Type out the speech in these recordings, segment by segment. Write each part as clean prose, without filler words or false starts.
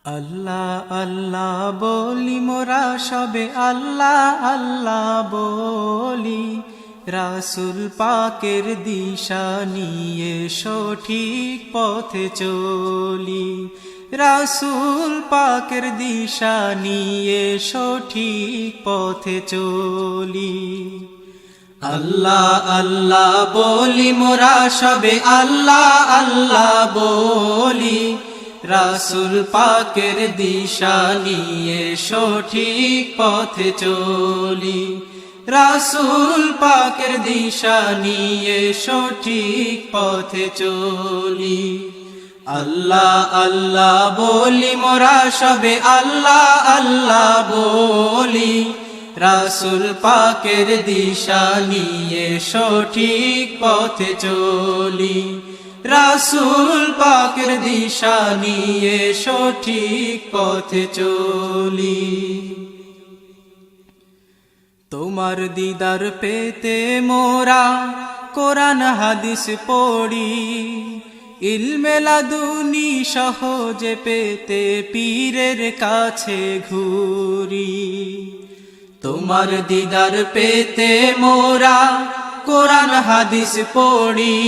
আল্লাহ আল্লাহ বলি মোরা সবে আল্লাহ আল্লাহ বলি, রাসূল পাকের দিশা নিয়ে সঠিক পথে চলি। রাসূল পাকের দিশা নিয়ে সঠিক পথে চলি। আল্লাহ আল্লাহ বলি মোরা সবে আল্লাহ আল্লাহ বলি, রাসূল পাকের দিশা নিয়ে সঠিক পথে চলি। রাসূল পাকের দিশা নিয়ে সঠিক পথে চলি। আল্লাহ আল্লাহ বলি মোরা সবে আল্লাহ আল্লাহ বলি, রাসূল পাকের দিশা নিয়ে সঠিক পথে চলি। রাসূল পাকের দিশা নিয়ে সঠিক পথে চলি। তোমার দিদার পেতে মোরা কোরআন হাদিস পড়ি, ইলমে লাদুনি সহজে পেতে পীরের কাছে ঘুরি। তোমার দিদার পেতে মোরা কোরআন হাদিস পড়ি,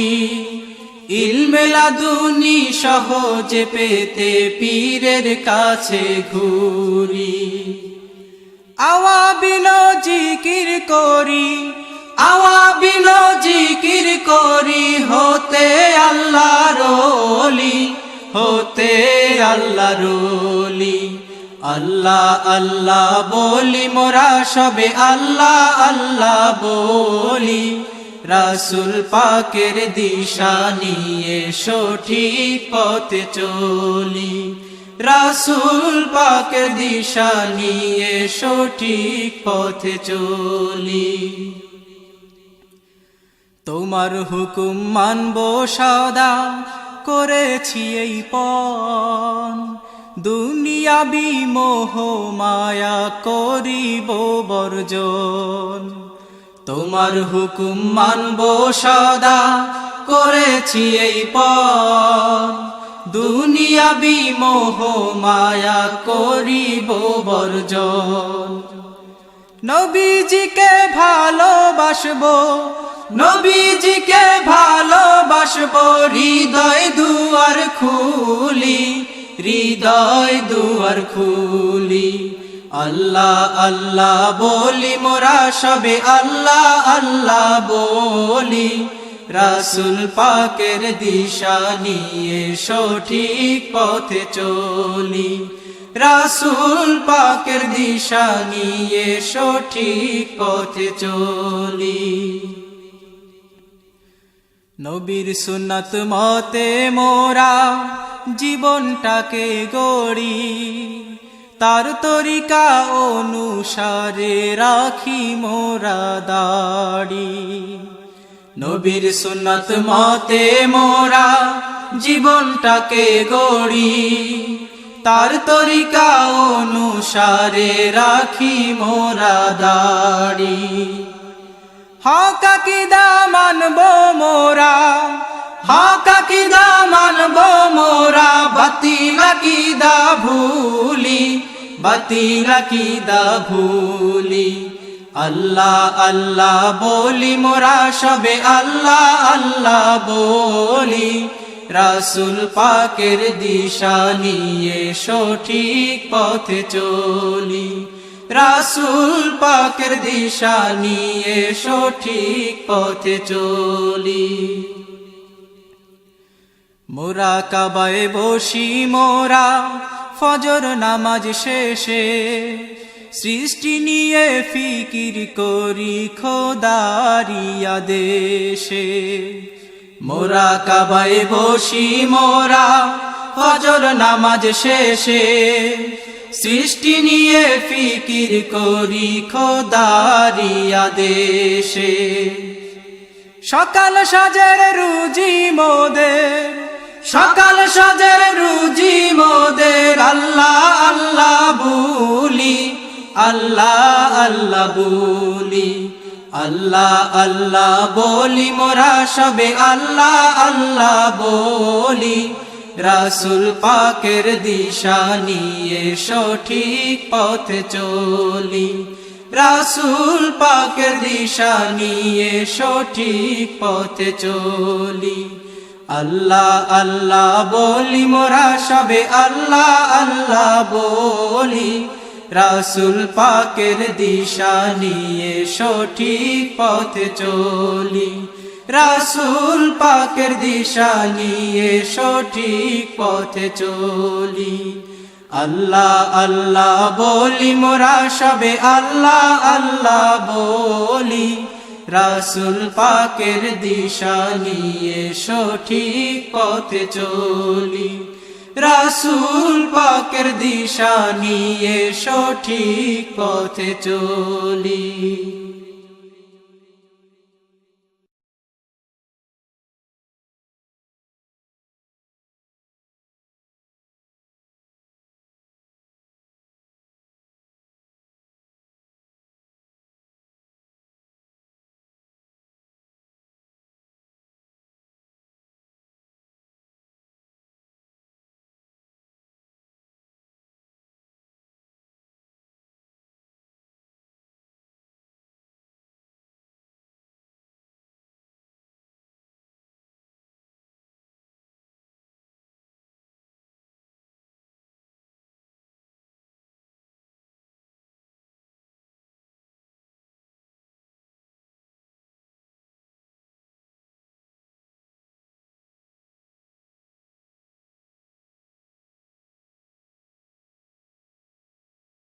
ইলমে লাদুনি সহজে পেতে পীরের কাছে ঘুরি। আওয়াবিল জিকির করি, আওয়াবিল জিকির করি, হতে আল্লাহর ওলি, হতে আল্লাহর ওলি। আল্লাহ আল্লাহ বলি মোরা সবে আল্লাহ আল্লাহ বলি, রাসূল পাকের দিশা নিয়ে সঠিক পথে চলি। রাসূল পাকের দিশা নিয়ে সঠিক পথে চলি। তোমার হুকুম মানব সদা, করেছি এই পণ, দুনিয়াবি মোহ মায়া করিব বর্জন। তোমার হুকুম মানব সদা, করেছি এই পণ, দুনিয়াবি মোহ মায়া করিব বর্জন। নবীজিকে ভালোবাসবো, নবীজিকে ভালোবাসবো, হৃদয় দুয়ার খুলি, হৃদয় দুয়ার খুলি। আল্লাহ আল্লাহ বলি মোরা সবে আল্লাহ আল্লাহ বলি, রাসূল পাকের দিশা নিয়ে সঠিক পথে চলি। রাসূল পাকের দিশা নিয়ে সঠিক পথে চলি। নবীর সুন্নাত মতে মোরা জীবনটাকে গড়ি, তার তরিকা অনুসারে রাখি মোরা দাড়ি। নবীর সুন্নাত মতে মোরা জীবনটাকে গড়ি, তার তরিকা অনুসারে রাখি মোরা দাড়ি। হক আকীদা মানব মোরা, হক আকীদা মানব মোরা, বাতিল আকীদা ভুলি, বাতিল আকীদা ভুলি। আল্লাহ আল্লাহ বলি মোরা সবে আল্লাহ আল্লাহ বলি, রাসূল পাকের দিশা নিয়ে সঠিক পথে চলি। রাসূল পাকের দিশা নিয়ে সঠিক পথে চলি। মোরা কাবায় বসি মোরা ফজর নামাজ শেষে, সৃষ্টি নিয়ে ফিকির করি খোদারি আদেশে। মোরা কাবায় বসি মোরা ফজর নামাজ শেষে, সৃষ্টি নিয়ে ফিকির করি খোদারি আদেশে। সকাল সাজের রুজি মোদের, সকাল সাজের রুজি মোদের, আল্লাহ আল্লাহ বলি, আল্লাহ আল্লাহ বলি। আল্লাহ আল্লাহ বলি মোরা সবে আল্লাহ আল্লাহ বলি, রাসূল পাকের দিশা নিয়ে সঠিক পথে চলি রাসূল পাকের দিশা নিয়ে সঠিক পথে চলি আল্লাহ আল্লাহ বলি মোরা সবে আল্লাহ আল্লাহ বলি রাসূল পাকের দিশা নিয়ে সঠিক পথে চলি রাসূল পাকের দিশা নিয়ে সঠিক পথে চলি আল্লাহ আল্লাহ বলি মোরা সবে আল্লাহ আল্লাহ বলি রাসূল পাকের দিশা নিয়ে সঠিক পথে চলি রাসূল পাকের দিশা নিয়ে সঠিক পথে চলি।